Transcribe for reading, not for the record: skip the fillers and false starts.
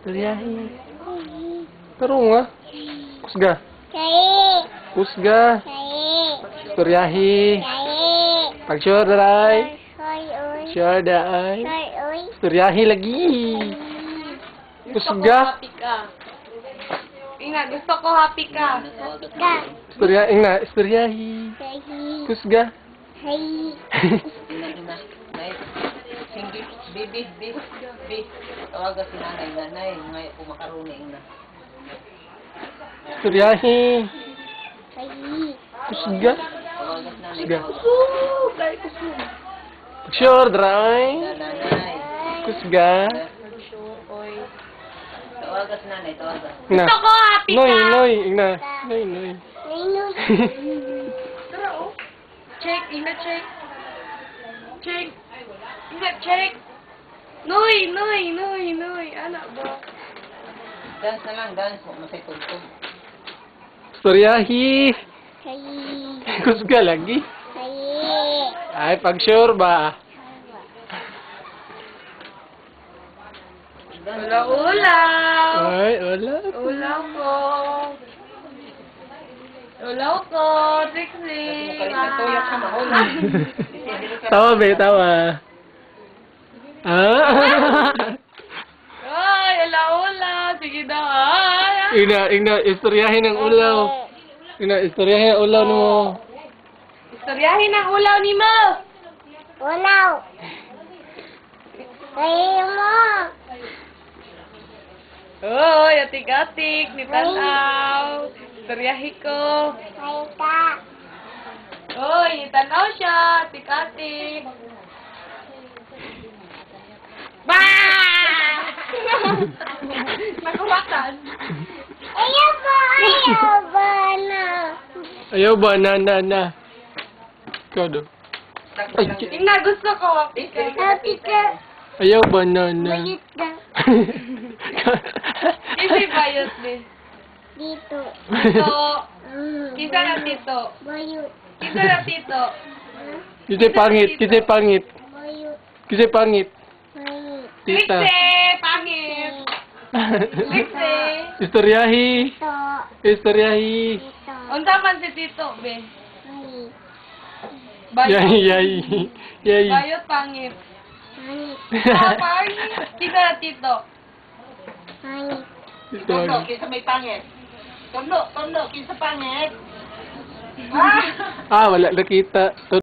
Istoryahi. Taro nga. Kusga. Cai. Kusga. Cai. Istoryahi. Cai. Pag-sure daray. Hoy, oy. Sure daray. Hoy, oy. Istoryahi lagi. Gusto ko Kusga. happy ka. Ina, gusto ko happy ka. Pika. Istoryahi na. Istoryahi. Cai. Kusga. Hai. Bibi, tawagan si nanay, ngay kumakaruni na. Istoryahi. Hai. Kusga. Tawagan si nanay. Kusga. Kusog! Dahil kusog. Pag-sure daray. Nanay. Kusga. Oy. Tawagan si nanay, tawagan. Ina. Gusto ko happy Noy, ka. noy. Ina. Noy, noy. Nino. Tara, oh. Check, ina, check. Check. Ina, check. Noy. Anak ba? Dance na lang, dance. Masay tugtog. Istoryahi. Hai. Kusga lagi. Hai. Ay, pag-sure ba? Ulaw. Ay, wala. Ulaw ko. Trixie. Kalit na tuyok sa mahulog. Tawa, be, tawa. Ah? Ay, ula. Sige daw. Ay. Ina, istoryahin ng ulaw. Ina, istoryahin ang ulaw mo. Istoryahin ang ulaw ni Mo. Ulaw. Kayo mo. Oy, atik-atik. Ni Tanaw. Istoryahi ko. Kayo ka. Oy, tanaw siya. Atik-atik. Bah! Nakuwatan. Ayaw ba? Ayaw ba na? Ayaw ba? Na. Ikaw daw. Ay, Tingnan, gusto ko. Happy ka. Happy ka. ayaw ba? Na. Bayit ka. Kasi bayot din. Dito. Tito. Mm. Kisa na tito. Bayot. Kisa na tito. Kisay pangit. Bayot. Kisay Bayot. pangit. Trixie, Tita. pangit. Trixie. Istoryahi. Dito. Istoryahi. Dito. Unsa man si tito, be? Hai. Yay. Bayot, pangit. Hai. Ah, pangit. Kisa na tito. Hai. Tondo, kinsa may pangit. Tondo, kinsa pangit. Ah! Wala nakita.